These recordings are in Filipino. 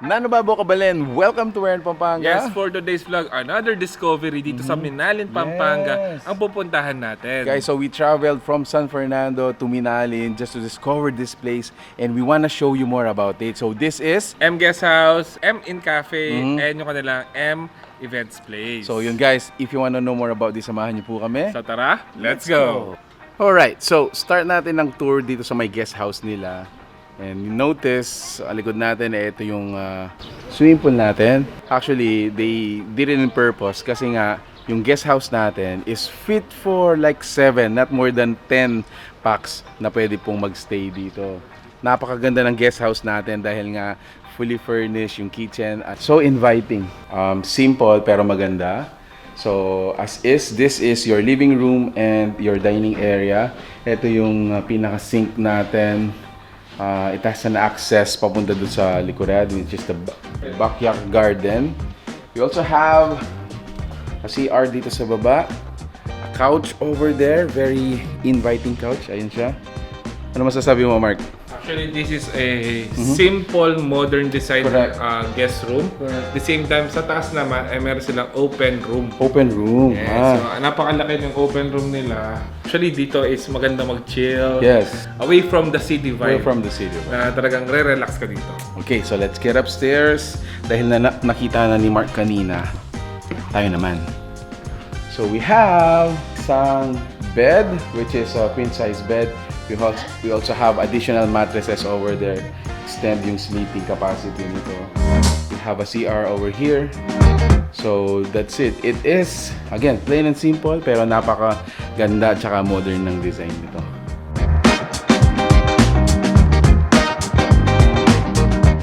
Nanubabo Kabalen, welcome to M Pampanga. Yes, for today's vlog, another discovery dito sa Minalin, Pampanga ang pupuntahan natin. Guys, so we traveled from San Fernando to Minalin just to discover this place and we wanna show you more about it. So this is M Guesthouse, M in Café, and yung kanilang M Events Place. So yun guys, if you wanna know more about this, samahan niyo po kami. So tara, let's go! Alright, so start natin ng tour dito sa may guest house nila. And you notice, sa likod natin, ito yung swimming pool natin. Actually, they did it on purpose kasi nga, yung guest house natin is fit for like 7, not more than 10 packs na pwede pong magstay dito. Napakaganda ng guest house natin dahil nga fully furnished yung kitchen at so inviting. Simple pero maganda. So, as is, this is your living room and your dining area. Ito yung pinaka-sink natin. It has an access papunta doon sa likuran, which is the backyard garden. We also have a CR dito sa baba. A couch over there, very inviting couch. Ayun siya. Ano masasabi mo, Mark? Actually, this is a simple, modern design guest room. At the same time, sa taas naman, ay meron silang open room. Open room. Yes, so napakalaki ng open room nila. Actually, dito is maganda mag-chill. Yes. Away from the city vibe. Away from the city vibe. Na talagang re-relax ka dito. Okay, so let's get upstairs. Dahil nakita na ni Mark kanina, tayo naman. So we have isang bed, which is a queen size bed. We also have additional mattresses over there. Extend yung sleeping capacity nito. We have a CR over here. So that's it. It is, again, plain and simple, pero napaka-ganda at saka modern ng design nito.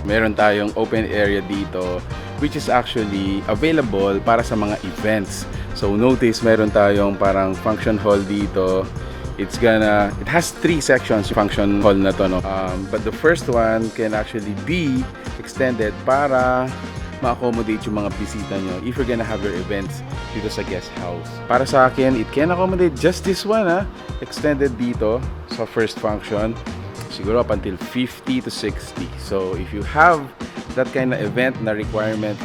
Meron tayong open area dito, which is actually available para sa mga events. So notice, meron tayong parang function hall dito. It has 3 sections, function hall na to, no? But the first one can actually be extended para ma-accommodate yung mga bisita nyo if you're gonna have your events dito sa guest house. Para sa akin, it can accommodate just this one, extended dito sa first function, siguro up until 50 to 60. So if you have that kind of event na requirement,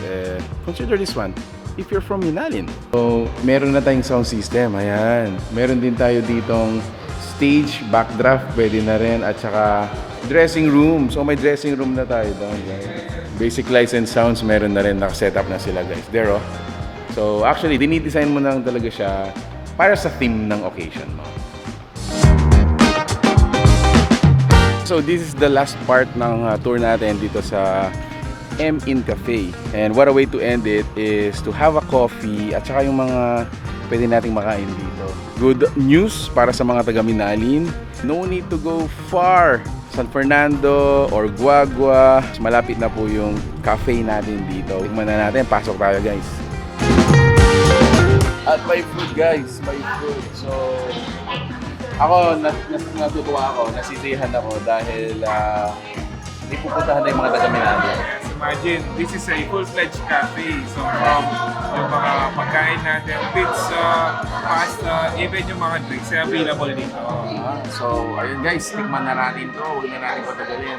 consider this one if you're from Minalin. So meron na tayong sound system, ayan. Meron din tayo ditong stage, backdraft, pwede na rin, at saka dressing room. So may dressing room na tayo doon, guys. Basic lights and sounds, meron na rin, nakaset up na sila, guys. There, oh. So actually, dinidesign mo na talaga siya para sa theme ng occasion mo. So this is the last part ng tour natin dito sa M in Café. And what a way to end it is to have a coffee at saka yung mga pwede nating makain dito. Good news para sa mga taga Minalin. No need to go far. San Fernando or Guagua. Malapit na po yung cafe natin dito. Tignan na natin. Pasok tayo, guys. At may food, guys. May food. So, ako, natutuwa ako. Nasisihan ako dahil hindi pupuntahan na yung mga taga Minalin. Imagine, this is a full-fledged cafe. So from yung mga pagkain natin, pizza, pasta, even yung mga drinks ay available dito. So, ayun guys, tikman na natin to. Huwag na natin patagalin.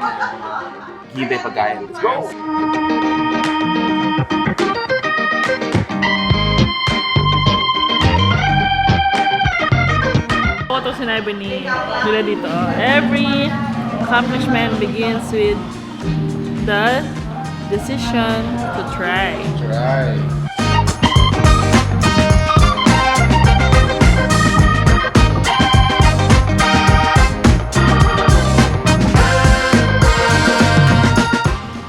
Hintay pagkain. Let's go! Ito sinabi nila dito. Every accomplishment begins with the decision to try. Try.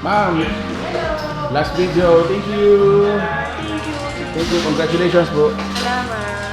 Ma'am, last video. Thank you. Thank you. Congratulations, bro. Salamat.